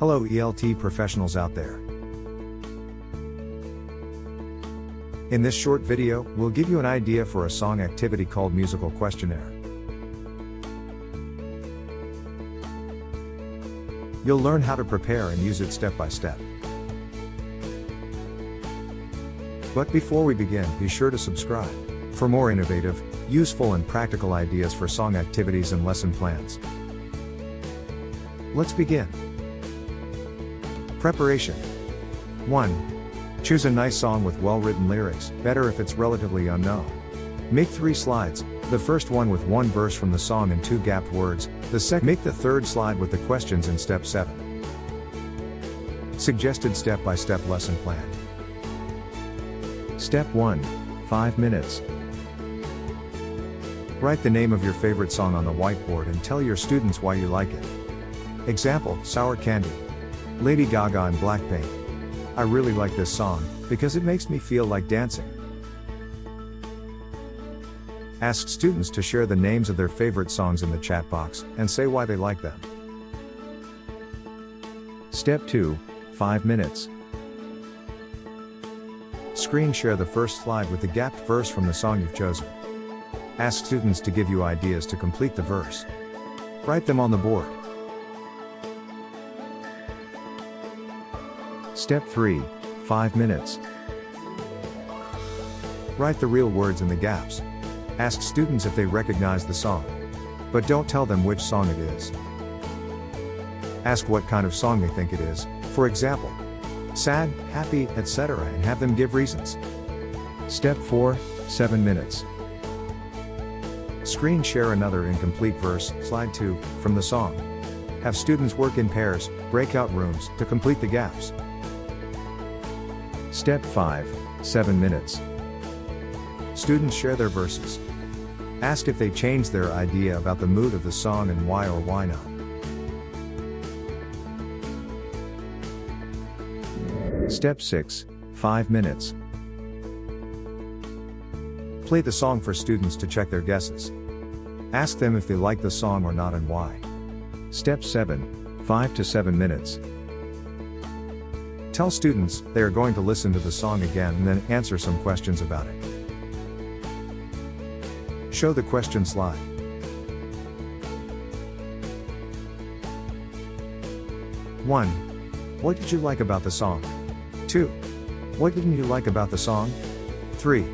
Hello ELT professionals out there. In this short video, we'll give you an idea for a song activity called Musical Questionnaire. You'll learn how to prepare and use it step by step. But before we begin, be sure to subscribe for more innovative, useful and practical ideas for song activities and lesson plans. Let's begin. Preparation. 1. Choose a nice song with well-written lyrics, better if it's relatively unknown. Make 3 slides, the first one with 1 verse from the song and 2 gapped words, the second. Make the third slide with the questions in step 7. Suggested step-by-step lesson plan. Step 1. 5 minutes. Write the name of your favorite song on the whiteboard and tell your students why you like it. Example, Sour Candy. Lady Gaga and Blackpink. I really like this song, because it makes me feel like dancing. Ask students to share the names of their favorite songs in the chat box, and say why they like them. Step 2. 5 minutes. Screen share the first slide with the gapped verse from the song you've chosen. Ask students to give you ideas to complete the verse. Write them on the board. Step 3. 5 minutes. Write the real words in the gaps. Ask students if they recognize the song. But don't tell them which song it is. Ask what kind of song they think it is, for example, sad, happy, etc., and have them give reasons. Step 4. 7 minutes. Screen share another incomplete verse, slide 2, from the song. Have students work in pairs, breakout rooms, to complete the gaps. Step 5. 7 minutes. Students share their verses. Ask if they changed their idea about the mood of the song and why or why not. Step 6. 5 minutes. Play the song for students to check their guesses. Ask them if they like the song or not and why. Step 7. 5 to 7 minutes. Tell students they are going to listen to the song again and then answer some questions about it. Show the question slide. One. What did you like about the song? 2. What didn't you like about the song? 3.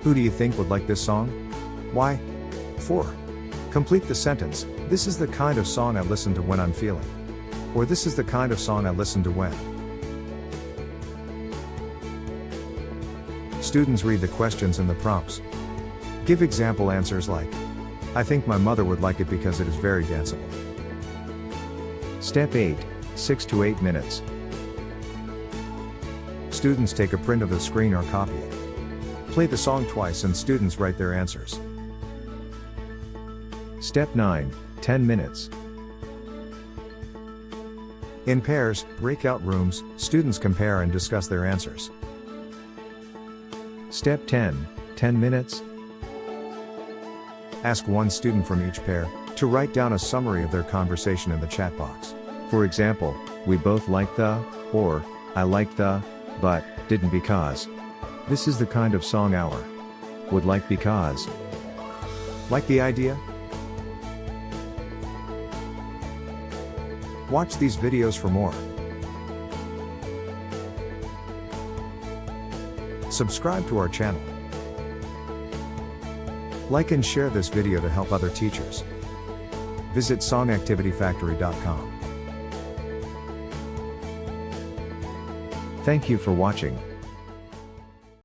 Who do you think would like this song? Why? 4. Complete the sentence, this is the kind of song I listen to when I'm feeling. Or this is the kind of song I listen to when. Students read the questions and the prompts. Give example answers like, I think my mother would like it because it is very danceable. Step 8. 6 to 8 minutes. Students take a print of the screen or copy it. Play the song twice and students write their answers. Step 9. 10 minutes. In pairs, breakout rooms, students compare and discuss their answers. Step 10. 10 minutes. Ask one student from each pair to write down a summary of their conversation in the chat box. For example, we both like the, or, I like the, but, didn't because. This is the kind of song our would like because. Like the idea? Watch these videos for more. Subscribe to our channel. Like and share this video to help other teachers. Visit songactivityfactory.com. Thank you for watching.